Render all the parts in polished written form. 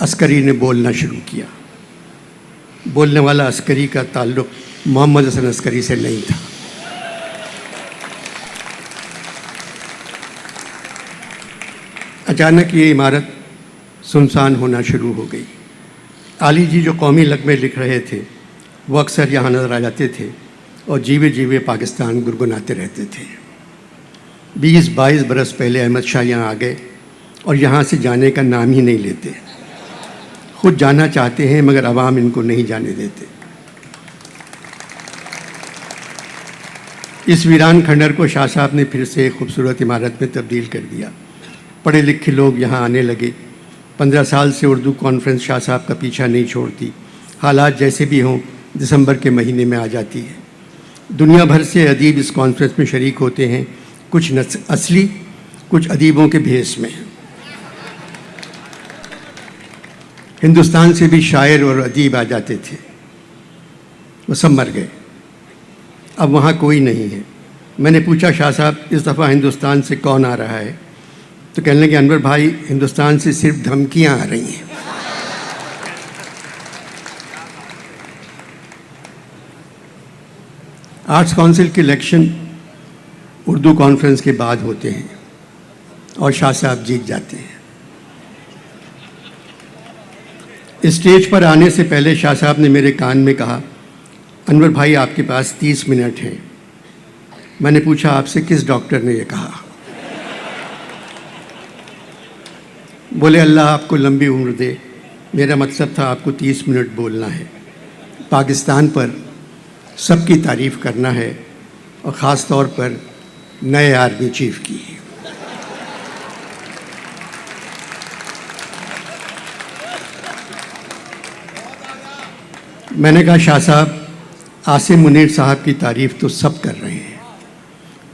عسکری نے بولنا شروع کیا۔ بولنے والا عسکری کا تعلق محمد حسن عسکری سے نہیں تھا۔ اچانک یہ عمارت سنسان ہونا شروع ہو گئی۔ علی جی جو قومی لغمے لکھ رہے تھے وہ اکثر یہاں نظر آ جاتے تھے اور جیوے جیوے پاکستان گنگناتے رہتے تھے۔ 20-22 برس پہلے احمد شاہ یہاں آ گئے اور یہاں سے جانے کا نام ہی نہیں لیتے۔ خود جانا چاہتے ہیں مگر عوام ان کو نہیں جانے دیتے۔ اس ویران کھنڈر کو شاہ صاحب نے پھر سے ایک خوبصورت عمارت میں تبدیل کر دیا۔ پڑھے لکھے لوگ یہاں آنے لگے۔ 15 سال سے اردو کانفرنس شاہ صاحب کا پیچھا نہیں چھوڑتی۔ حالات جیسے بھی ہوں دسمبر کے مہینے میں آ جاتی ہے۔ دنیا بھر سے ادیب اس کانفرنس میں شریک ہوتے ہیں، کچھ اصلی، کچھ ادیبوں کے بھیس میں۔ ہندوستان سے بھی شاعر اور ادیب آ جاتے تھے، وہ سب مر گئے، اب وہاں کوئی نہیں ہے۔ میں نے پوچھا شاہ صاحب اس دفعہ ہندوستان سے کون آ رہا ہے؟ تو کہنے لگے انور بھائی ہندوستان سے صرف دھمکیاں آ رہی ہیں۔ آرٹس کونسل کے الیکشن اردو کانفرنس کے بعد ہوتے ہیں اور شاہ صاحب جیت جاتے ہیں۔ اسٹیج پر آنے سے پہلے شاہ صاحب نے میرے کان میں کہا انور بھائی آپ کے پاس 30 منٹ ہیں۔ میں نے پوچھا آپ سے کس ڈاکٹر نے یہ کہا؟ بولے اللہ آپ کو لمبی عمر دے، میرا مطلب تھا آپ کو 30 منٹ بولنا ہے، پاکستان پر سب کی تعریف کرنا ہے اور خاص طور پر نئے آرمی چیف کی۔ میں نے کہا شاہ صاحب عاصم منیر صاحب کی تعریف تو سب کر رہے ہیں،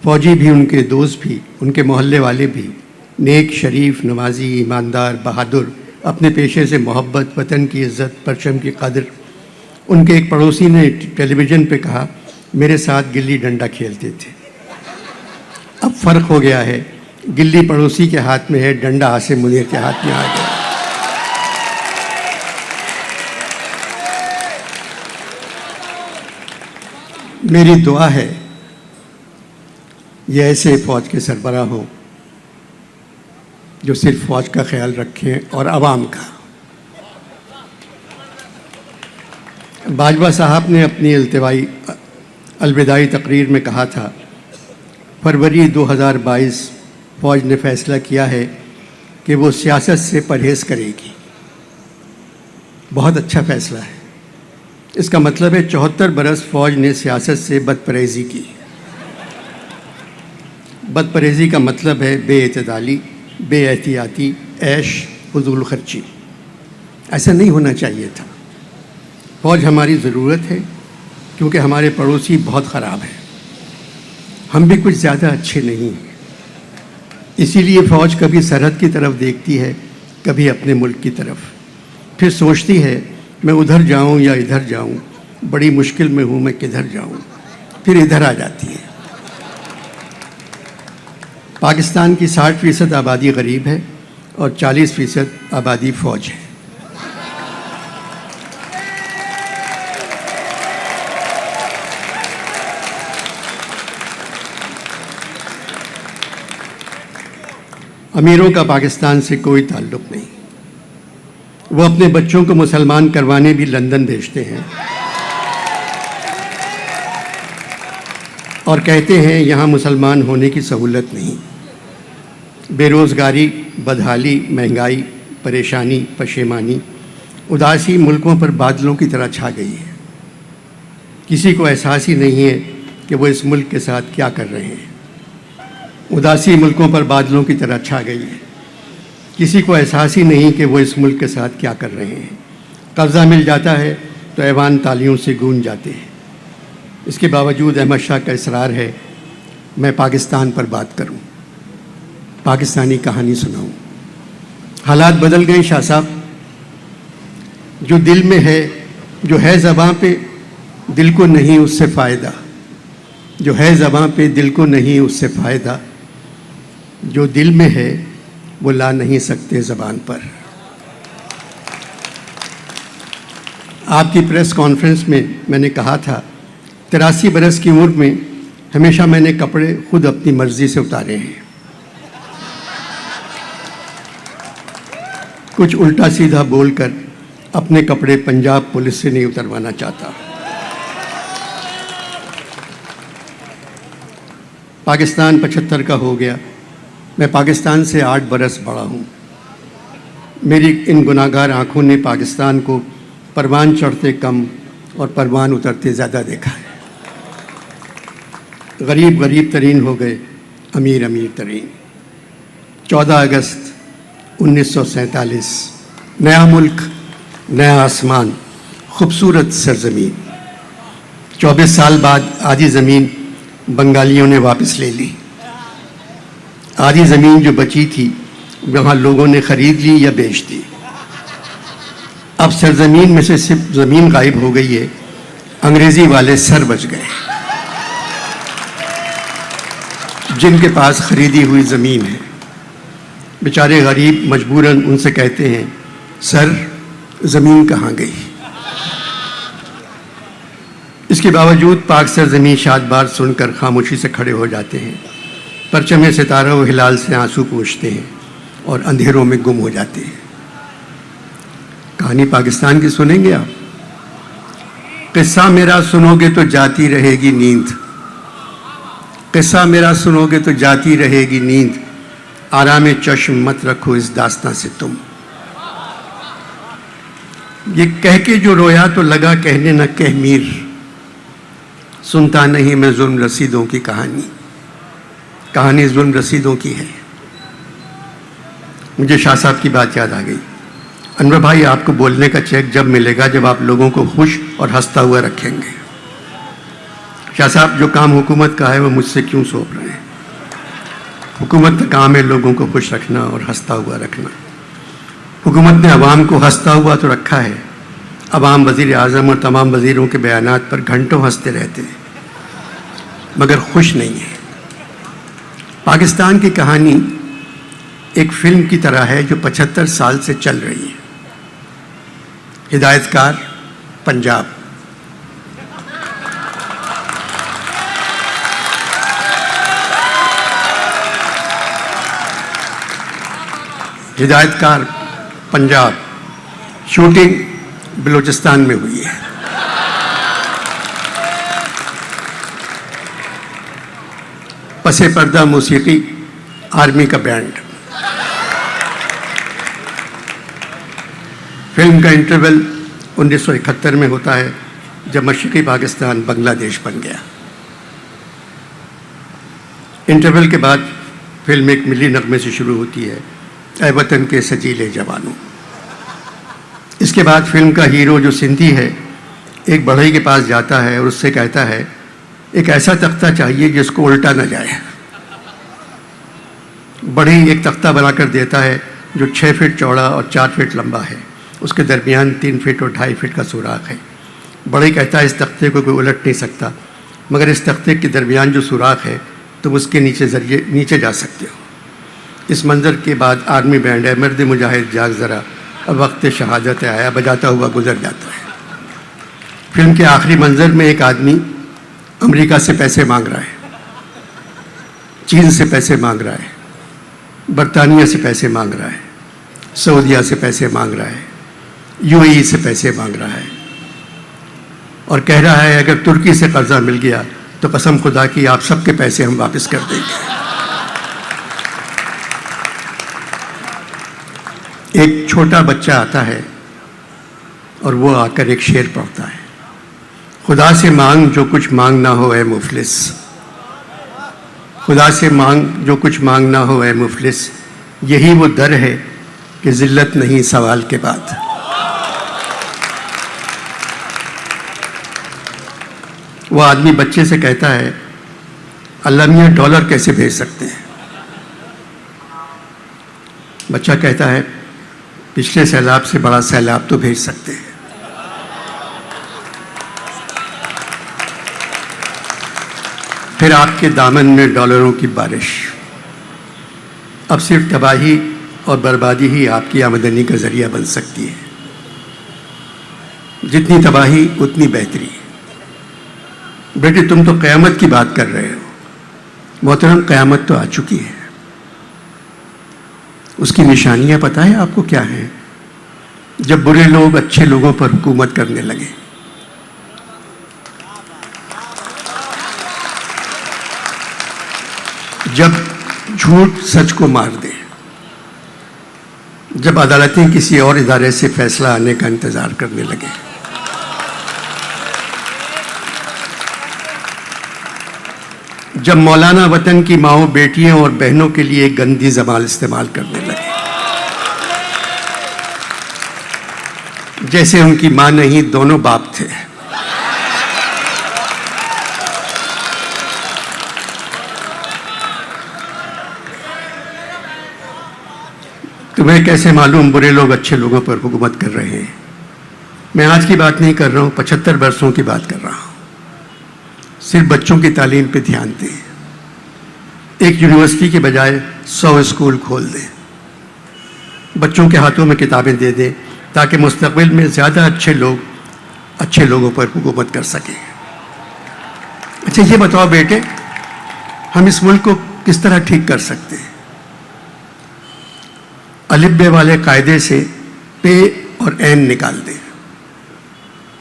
فوجی بھی، ان کے دوست بھی، ان کے محلے والے بھی، نیک، شریف، نمازی، ایماندار، بہادر، اپنے پیشے سے محبت، وطن کی عزت، پرچم کی قدر۔ ان کے ایک پڑوسی نے ٹیلی ویژن پہ کہا میرے ساتھ گلی ڈنڈا کھیلتے تھے۔ اب فرق ہو گیا ہے، گلی پڑوسی کے ہاتھ میں ہے، ڈنڈا عاصم منیر کے ہاتھ میں آ گیا۔ میری دعا ہے یہ ایسے فوج کے سربراہ ہوں جو صرف فوج کا خیال رکھیں اور عوام کا۔ باجوہ صاحب نے اپنی الوداعی تقریر میں کہا تھا فروری 2022 فوج نے فیصلہ کیا ہے کہ وہ سیاست سے پرہیز کرے گی۔ بہت اچھا فیصلہ ہے۔ اس کا مطلب ہے 74 برس فوج نے سیاست سے بدپرہیزی کی۔ بدپرہیزی کا مطلب ہے بے اعتدالی، بے احتیاطی، عیش، فضول خرچی۔ ایسا نہیں ہونا چاہیے تھا۔ فوج ہماری ضرورت ہے کیونکہ ہمارے پڑوسی بہت خراب ہیں، ہم بھی کچھ زیادہ اچھے نہیں ہیں۔ اسی لیے فوج کبھی سرحد کی طرف دیکھتی ہے، کبھی اپنے ملک کی طرف، پھر سوچتی ہے میں ادھر جاؤں یا ادھر جاؤں، بڑی مشکل میں ہوں، میں کدھر جاؤں، پھر ادھر آ جاتی ہے۔ پاکستان کی 60% آبادی غریب ہے اور 40% آبادی فوج ہے۔ امیروں کا پاکستان سے کوئی تعلق نہیں، وہ اپنے بچوں کو مسلمان کروانے بھی لندن بھیجتے ہیں اور کہتے ہیں یہاں مسلمان ہونے کی سہولت نہیں۔ بے روزگاری، بدحالی، مہنگائی، پریشانی، پشیمانی، اداسی ملکوں پر بادلوں کی طرح چھا گئی ہے۔ کسی کو احساس ہی نہیں ہے کہ وہ اس ملک کے ساتھ کیا کر رہے ہیں۔ اداسی ملکوں پر بادلوں کی طرح چھا گئی ہے، کسی کو احساس ہی نہیں کہ وہ اس ملک کے ساتھ کیا کر رہے ہیں۔ قبضہ مل جاتا ہے تو ایوان تالیوں سے گونج جاتے ہیں۔ اس کے باوجود احمد شاہ کا اصرار ہے میں پاکستان پر بات کروں، پاکستانی کہانی سناؤں۔ حالات بدل گئے شاہ صاحب، جو دل میں ہے، جو ہے زباں پہ، دل کو نہیں اس سے فائدہ، جو ہے زباں پہ دل کو نہیں اس سے فائدہ، جو دل میں ہے وہ لا نہیں سکتے زبان پر۔ آپ کی پریس کانفرنس میں نے کہا تھا 83 برس کی عمر میں ہمیشہ میں نے کپڑے خود اپنی مرضی سے اتارے ہیں. کچھ الٹا سیدھا بول کر اپنے کپڑے پنجاب پولیس سے نہیں اتروانا چاہتا. پاکستان 75 کا ہو گیا. میں پاکستان سے 8 برس بڑا ہوں. میری ان گناہگار آنکھوں نے پاکستان کو پروان چڑھتے کم اور پروان اترتے زیادہ دیکھا ہے. غریب غریب ترین ہو گئے، امیر امیر ترین. 14 اگست 1947، نیا ملک، نیا آسمان، خوبصورت سرزمین. 24 سال بعد آدھی زمین بنگالیوں نے واپس لے لی. آدھی زمین جو بچی تھی وہاں لوگوں نے خرید لی یا بیچ دی. اب سرزمین میں سے صرف زمین غائب ہو گئی ہے، انگریزی والے سر بچ گئے. جن کے پاس خریدی ہوئی زمین ہے بیچارے غریب مجبوراً ان سے کہتے ہیں سر زمین کہاں گئی. اس کے باوجود پاک سرزمین شاد بار سن کر خاموشی سے کھڑے ہو جاتے ہیں، پرچم ستارہ و ہلال سے آنسو پوچھتے ہیں اور اندھیروں میں گم ہو جاتے ہیں. کہانی پاکستان کی سنیں گے آپ؟ قصہ میرا سنو گے تو جاتی رہے گی نیند. قصہ میرا سنو گے تو جاتی رہے گی نیند. آرام چشم مت رکھو اس داستان سے تم. یہ کہہ کے جو رویا تو لگا کہنے نہ کہہ میر. سنتا نہیں میں ظلم رسیدوں کی کہانی. کہانی ظلم رسیدوں کی ہے. مجھے شاہ صاحب کی بات یاد آ گئی. انور بھائی، آپ کو بولنے کا چیک جب ملے گا جب آپ لوگوں کو خوش اور ہنستا ہوا رکھیں گے. شاہ صاحب، جو کام حکومت کا ہے وہ مجھ سے کیوں سونپ رہے ہیں؟ حکومت کا کام ہے لوگوں کو خوش رکھنا اور ہنستا ہوا رکھنا. حکومت نے عوام کو ہنستا ہوا تو رکھا ہے. عوام وزیر اعظم اور تمام وزیروں کے بیانات پر گھنٹوں ہنستے رہتے ہیں مگر خوش نہیں ہیں. پاکستان کی کہانی ایک فلم کی طرح ہے جو 75 سال سے چل رہی ہے. ہدایت کار پنجاب. ہدایت کار پنجاب شوٹنگ بلوچستان میں ہوئی ہے. پس پردہ موسیقی آرمی کا بینڈ. فلم کا انٹرول 1971 میں ہوتا ہے جب مشرقی پاکستان بنگلہ دیش بن گیا. انٹرول کے بعد فلم ایک ملی نغمے سے شروع ہوتی ہے، اے وطن کے سجیلے جوانوں. اس کے بعد فلم کا ہیرو جو سندھی ہے ایک بڑھئی کے پاس جاتا ہے اور اس سے کہتا ہے ایک ایسا تختہ چاہیے جس کو الٹا نہ جائے. بڑھئی ایک تختہ بنا کر دیتا ہے جو 6 فٹ چوڑا اور 4 فٹ لمبا ہے. اس کے درمیان 3 فٹ اور 2.5 فٹ کا سوراخ ہے. بڑھئی کہتا ہے اس تختے کو کوئی الٹ نہیں سکتا، مگر اس تختے کے درمیان جو سوراخ ہے تم اس کے نیچے جا سکتے ہو. اس منظر کے بعد آرمی بینڈ ہے مرد مجاہد جاگ ذرا اب وقت شہادت آیا بجاتا ہوا گزر جاتا ہے. فلم کے آخری منظر میں ایک آدمی امریکہ سے پیسے مانگ رہا ہے، چین سے پیسے مانگ رہا ہے، برطانیہ سے پیسے مانگ رہا ہے، سعودیہ سے پیسے مانگ رہا ہے، UAE سے پیسے مانگ رہا ہے اور کہہ رہا ہے اگر ترکی سے قرضہ مل گیا تو قسم خدا کی آپ سب کے پیسے ہم واپس کر دیں گے. ایک چھوٹا بچہ آتا ہے اور وہ آ کر ایک شعر پڑھتا ہے، خدا سے مانگ جو کچھ مانگ نہ ہو اے مفلس. خدا سے مانگ جو کچھ مانگ نہ ہو اے مفلس، یہی وہ در ہے کہ ذلت نہیں سوال کے بعد. وہ آدمی بچے سے کہتا ہے اللہ میاں ڈالر کیسے بھیج سکتے ہیں؟ بچہ کہتا ہے پچھلے سیلاب سے بڑا سیلاب تو بھیج سکتے ہیں. پھر آپ کے دامن میں ڈالروں کی بارش. اب صرف تباہی اور بربادی ہی آپ کی آمدنی کا ذریعہ بن سکتی ہے. جتنی تباہی اتنی بہتری. بیٹے تم تو قیامت کی بات کر رہے ہو. محترم قیامت تو آ چکی ہے. اس کی نشانیاں پتہ ہے آپ کو کیا ہیں؟ جب برے لوگ اچھے لوگوں پر حکومت کرنے لگے. جب جھوٹ سچ کو مار دے. جب عدالتیں کسی اور ادارے سے فیصلہ آنے کا انتظار کرنے لگے. جب مولانا وطن کی ماؤں بیٹیوں اور بہنوں کے لیے گندی زبان استعمال کرنے لگے، جیسے ان کی ماں نہیں دونوں باپ تھے. تمہیں کیسے معلوم برے لوگ اچھے لوگوں پر حکومت کر رہے ہیں؟ میں آج کی بات نہیں کر رہا ہوں، 75 برسوں کی بات کر رہا ہوں. صرف بچوں کی تعلیم پہ دھیان دیں. ایک یونیورسٹی کے بجائے 100 اسکول کھول دیں. بچوں کے ہاتھوں میں کتابیں دے دیں تاکہ مستقبل میں زیادہ اچھے لوگ اچھے لوگوں پر حکومت کر سکیں. اچھا یہ بتاؤ بیٹے، ہم اس ملک کو کس طرح ٹھیک کر سکتے ہیں؟ الف بے والے قاعدے سے پے اور این نکال دیں،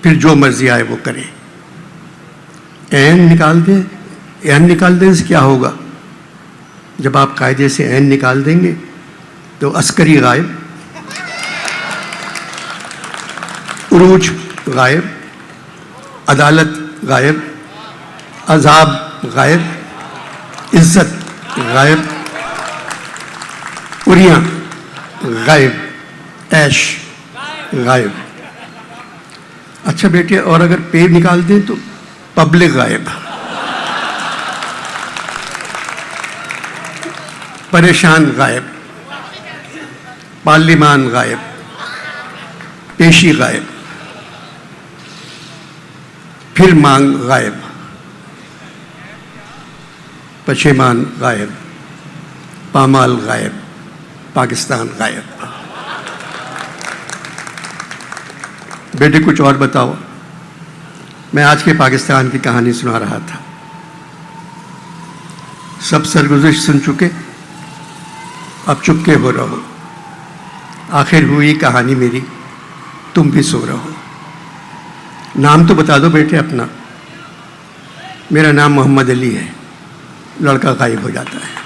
پھر جو مرضی آئے وہ کریں. این نکال دیں، این نکال دیں سے کیا ہوگا؟ جب آپ قاعدے سے این نکال دیں گے تو عسکری غائب، عروج غائب، عدالت غائب، عذاب غائب، عزت غائب، عریاں غائب، عیش غائب. اچھا بیٹے، اور اگر پے نکال دیں تو پبلک غائب، پریشان غائب، پارلیمان غائب، پیشی غائب، پھر مانگ غائب، پشیمان غائب، پامال غائب، پاکستان غائب. بیٹے کچھ اور بتاؤ. میں آج کے پاکستان کی کہانی سنا رہا تھا. سب سرگزشت سن چکے، اب چپکے ہو رہو. آخر ہوئی کہانی میری، تم بھی سو رہو. نام تو بتا دو بیٹے اپنا. میرا نام محمد علی ہے. لڑکا غائب ہو جاتا ہے.